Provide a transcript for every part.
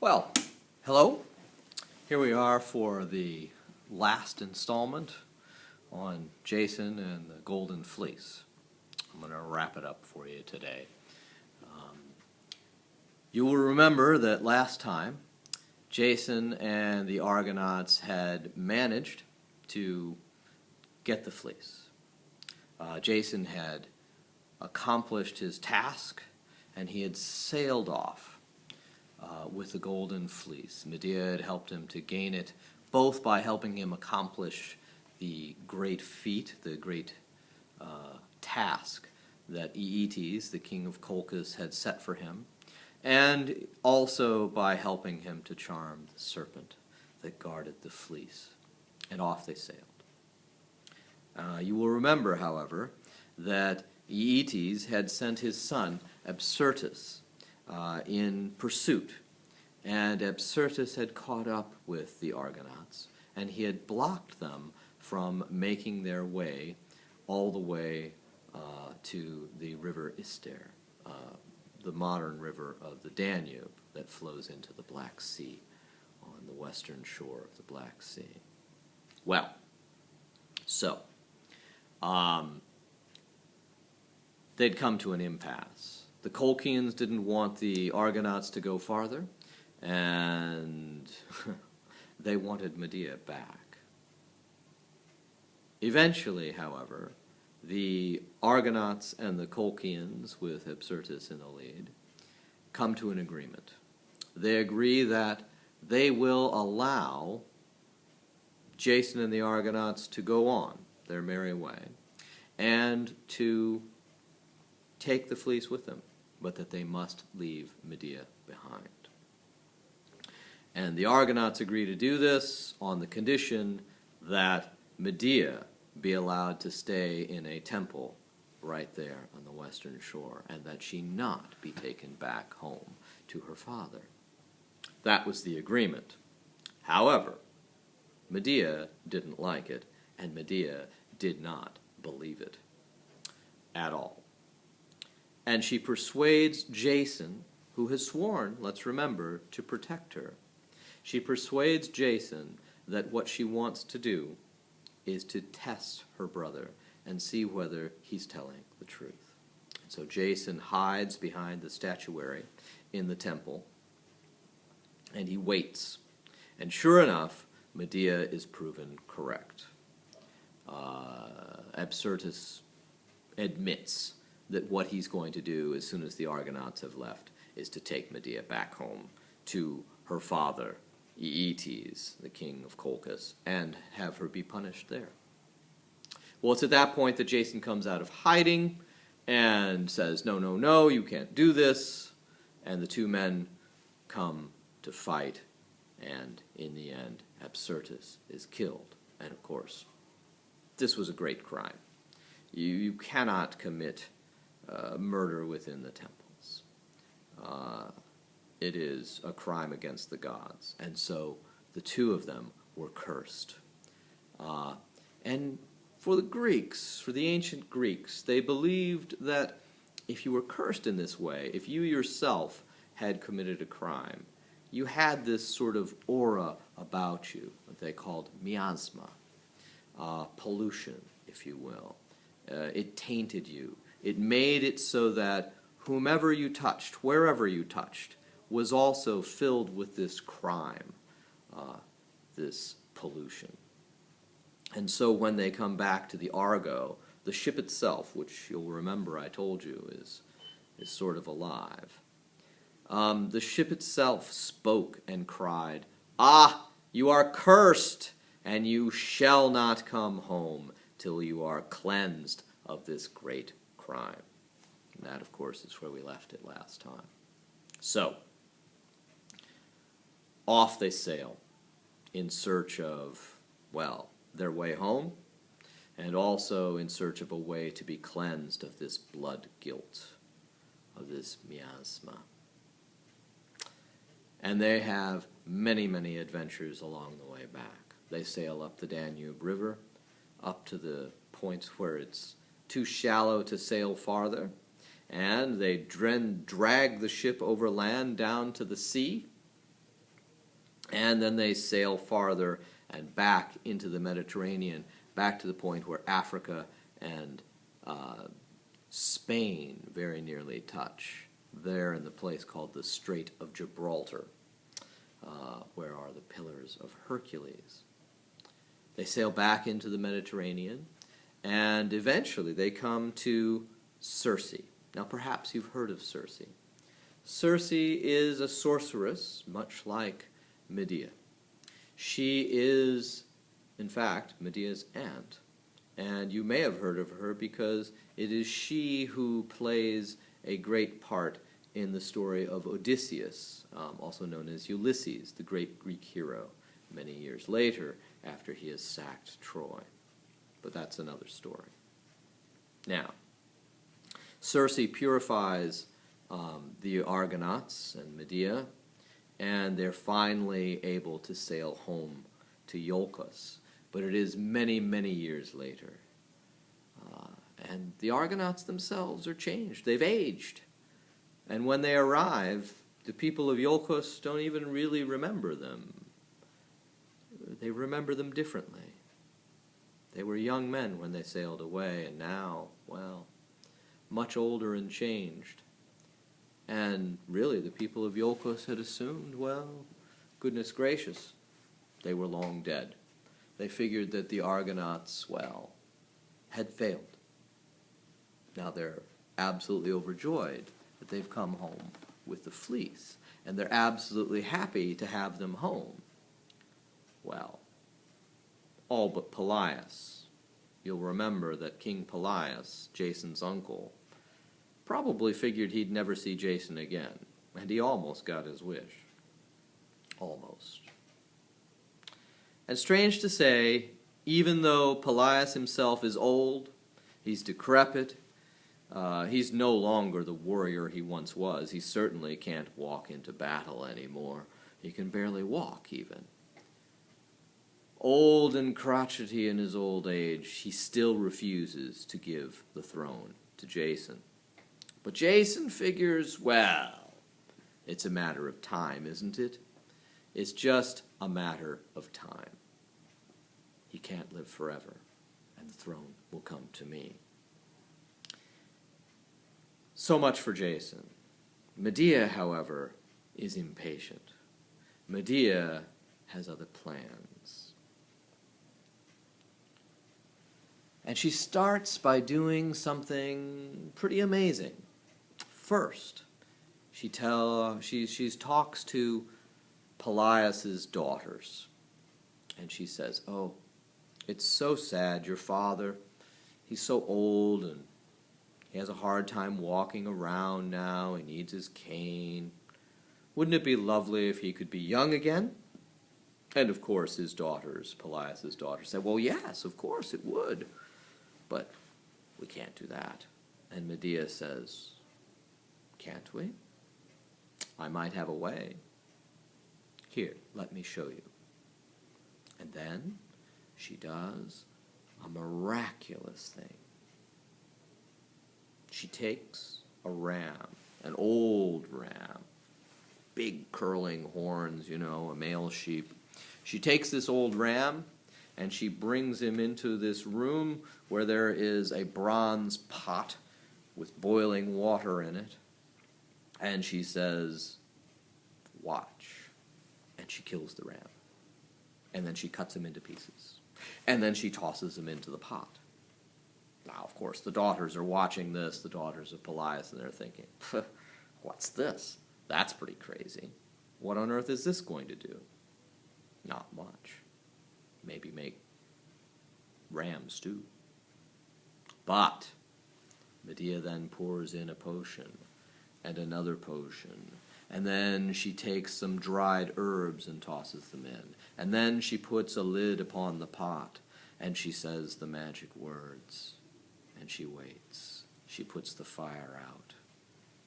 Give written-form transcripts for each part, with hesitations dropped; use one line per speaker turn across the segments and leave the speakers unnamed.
Well, hello. Here we are for the last installment on Jason and the Golden Fleece. I'm going to wrap it up for you today. You will remember that last time Jason and the Argonauts had managed to get the fleece. Jason had accomplished his task and he had sailed off with the Golden Fleece. Medea had helped him to gain it, both by helping him accomplish the great feat, the great task that Aeetes, the king of Colchis, had set for him, and also by helping him to charm the serpent that guarded the fleece. And off they sailed. You will remember, however, that Aeetes had sent his son Absyrtus in pursuit, and Absyrtus had caught up with the Argonauts, and he had blocked them from making their way all the way to the river Ister, the modern river of the Danube that flows into the Black Sea on the western shore of the Black Sea. Well, so they'd come to an impasse. The Colchians didn't want the Argonauts to go farther, and they wanted Medea back. Eventually, however, the Argonauts and the Colchians, with Absyrtus in the lead, come to an agreement. They agree that they will allow Jason and the Argonauts to go on their merry way and to take the fleece with them, but that they must leave Medea behind. And the Argonauts agree to do this on the condition that Medea be allowed to stay in a temple right there on the western shore, and that she not be taken back home to her father. That was the agreement. However, Medea didn't like it, and Medea did not believe it at all. And she persuades Jason, who has sworn, let's remember, to protect her. She persuades Jason that what she wants to do is to test her brother and see whether he's telling the truth. So Jason hides behind the statuary in the temple, and he waits. And sure enough, Medea is proven correct. Absyrtus admits that what he's going to do as soon as the Argonauts have left is to take Medea back home to her father, Aeetes, the king of Colchis, and have her be punished there. Well, it's at that point that Jason comes out of hiding and says, no, you can't do this. And the two men come to fight, and in the end, Absyrtus is killed. And of course, this was a great crime. You cannot commit murder within the temples. It is a crime against the gods. And so the two of them were cursed. And for the Greeks, for the ancient Greeks, they believed that if you were cursed in this way, if you yourself had committed a crime, you had this sort of aura about you, what they called miasma, pollution, if you will. It tainted you. It made it so that whomever you touched, wherever you touched, was also filled with this crime, this pollution. And so when they come back to the Argo, the ship itself, which you'll remember I told you is sort of alive, the ship itself spoke and cried, "Ah, you are cursed, and you shall not come home till you are cleansed of this great crime." And that, of course, is where we left it last time. So, off they sail in search of, well, their way home, and also in search of a way to be cleansed of this blood guilt, of this miasma. And they have many, many adventures along the way back. They sail up the Danube River, up to the points where it's too shallow to sail farther, and they drag the ship over land down to the sea, And then they sail farther and back into the Mediterranean, back to the point where Africa and Spain very nearly touch, there in the place called the Strait of Gibraltar, where are the Pillars of Hercules. They sail back into the Mediterranean, and eventually they come to Circe. Now perhaps you've heard of Circe. Circe is a sorceress, much like Medea. She is, in fact, Medea's aunt, and you may have heard of her because it is she who plays a great part in the story of Odysseus, also known as Ulysses, the great Greek hero, many years later after he has sacked Troy. But that's another story. Now, Circe purifies the Argonauts and Medea, and they're finally able to sail home to Iolcos. But it is many, many years later. And the Argonauts themselves are changed. They've aged. And when they arrive, the people of Iolcos don't even really remember them. They remember them differently. They were young men when they sailed away, and now, well, much older and changed. And really, the people of Iolcos had assumed, well, goodness gracious, they were long dead. They figured that the Argonauts, well, had failed. Now they're absolutely overjoyed that they've come home with the fleece, and they're absolutely happy to have them home. Well, all but Pelias. You'll remember that King Pelias, Jason's uncle, probably figured he'd never see Jason again, and he almost got his wish. Almost. And strange to say, even though Pelias himself is old, he's decrepit, he's no longer the warrior he once was. He certainly can't walk into battle anymore. He can barely walk, even. Old and crotchety in his old age, he still refuses to give the throne to Jason. But Jason figures, well, it's a matter of time, isn't it? It's just a matter of time. He can't live forever, and the throne will come to me. So much for Jason. Medea, however, is impatient. Medea has other plans. And she starts by doing something pretty amazing. First, she talks to Pelias's daughters, and she says, "Oh, it's so sad, your father, he's so old and he has a hard time walking around now. He needs his cane. Wouldn't it be lovely if he could be young again?" And of course his daughters, Pelias's daughters, said, "Well, yes, of course it would. But we can't do that." And Medea says, "Can't we? I might have a way. Here, let me show you." And then she does a miraculous thing. She takes a ram, an old ram, big curling horns, a male sheep. She takes this old ram and she brings him into this room where there is a bronze pot with boiling water in it. And she says, "Watch." And she kills the ram. And then she cuts him into pieces. And then she tosses him into the pot. Now, of course, the daughters are watching this, the daughters of Pelias, and they're thinking, "What's this? That's pretty crazy. What on earth is this going to do?" Not much. Maybe make ram stew. But Medea then pours in a potion and another potion, and then she takes some dried herbs and tosses them in, and then she puts a lid upon the pot, and she says the magic words, and she waits. She puts the fire out,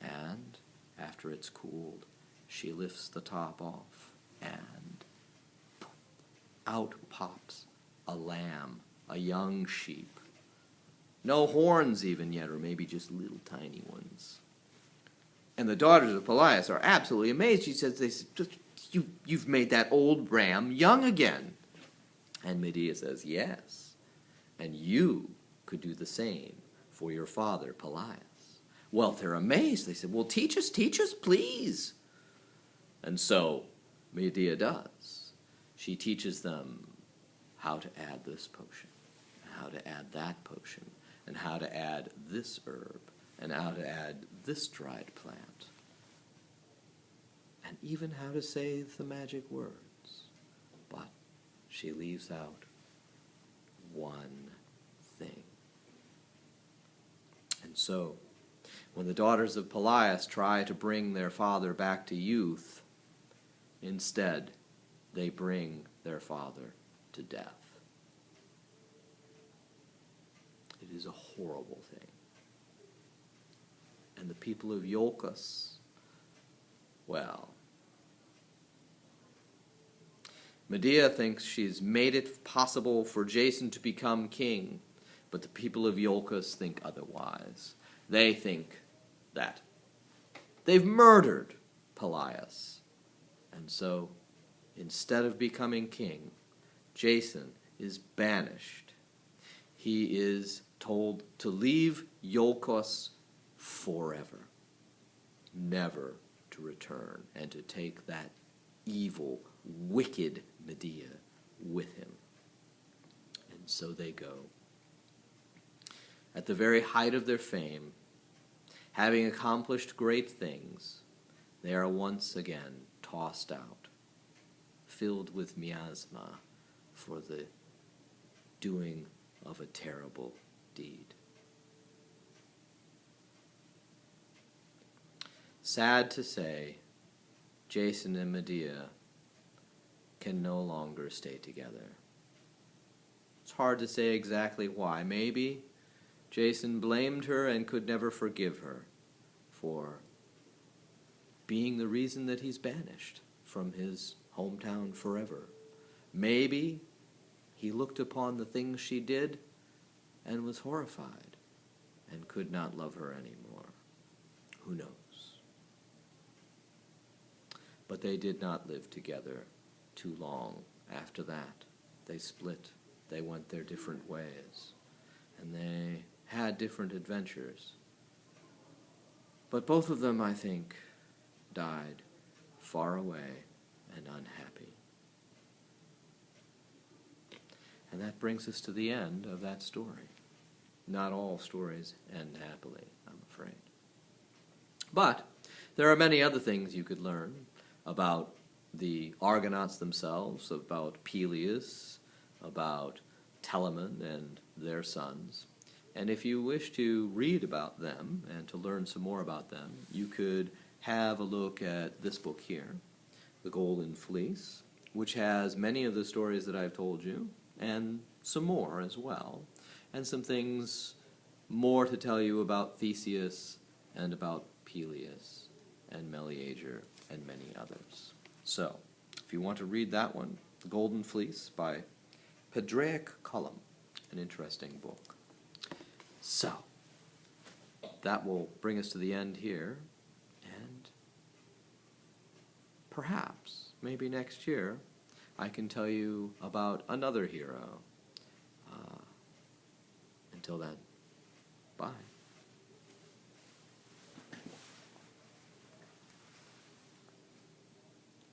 and after it's cooled, she lifts the top off, and out pops a lamb, a young sheep. No horns even yet, or maybe just little tiny ones. And the daughters of Pelias are absolutely amazed. She says, you've made that old ram young again. And Medea says, yes, and you could do the same for your father, Pelias. Well, they're amazed. They said, well, teach us, please. And so Medea does. She teaches them how to add this potion, how to add that potion, and how to add this herb, and how to add this dried plant, and even how to say the magic words. But she leaves out one thing. And so, when the daughters of Pelias try to bring their father back to youth, instead, they bring their father to death. It is a horrible thing. And the people of Iolcus, well, Medea thinks she's made it possible for Jason to become king, but the people of Iolcus think otherwise. They think that they've murdered Pelias. And so, instead of becoming king, Jason is banished. He is told to leave Iolcus forever, never to return, and to take that evil, wicked Medea with him. And so they go. At the very height of their fame, having accomplished great things, they are once again tossed out, filled with miasma for the doing of a terrible deed. Sad to say, Jason and Medea can no longer stay together. It's hard to say exactly why. Maybe Jason blamed her and could never forgive her for being the reason that he's banished from his hometown forever. Maybe he looked upon the things she did and was horrified and could not love her anymore. Who knows? But they did not live together too long after that. They split. They went their different ways. And they had different adventures. But both of them, I think, died far away and unhappy. And that brings us to the end of that story. Not all stories end happily, I'm afraid. But there are many other things you could learn about the Argonauts themselves, about Peleus, about Telamon and their sons. And if you wish to read about them and to learn some more about them, you could have a look at this book here, The Golden Fleece, which has many of the stories that I've told you, and some more as well, and some things more to tell you about Theseus and about Peleus and Meleager and many others. So, if you want to read that one, The Golden Fleece by Padraic Colum, an interesting book. So, that will bring us to the end here, and perhaps, maybe next year, I can tell you about another hero. Until then, bye.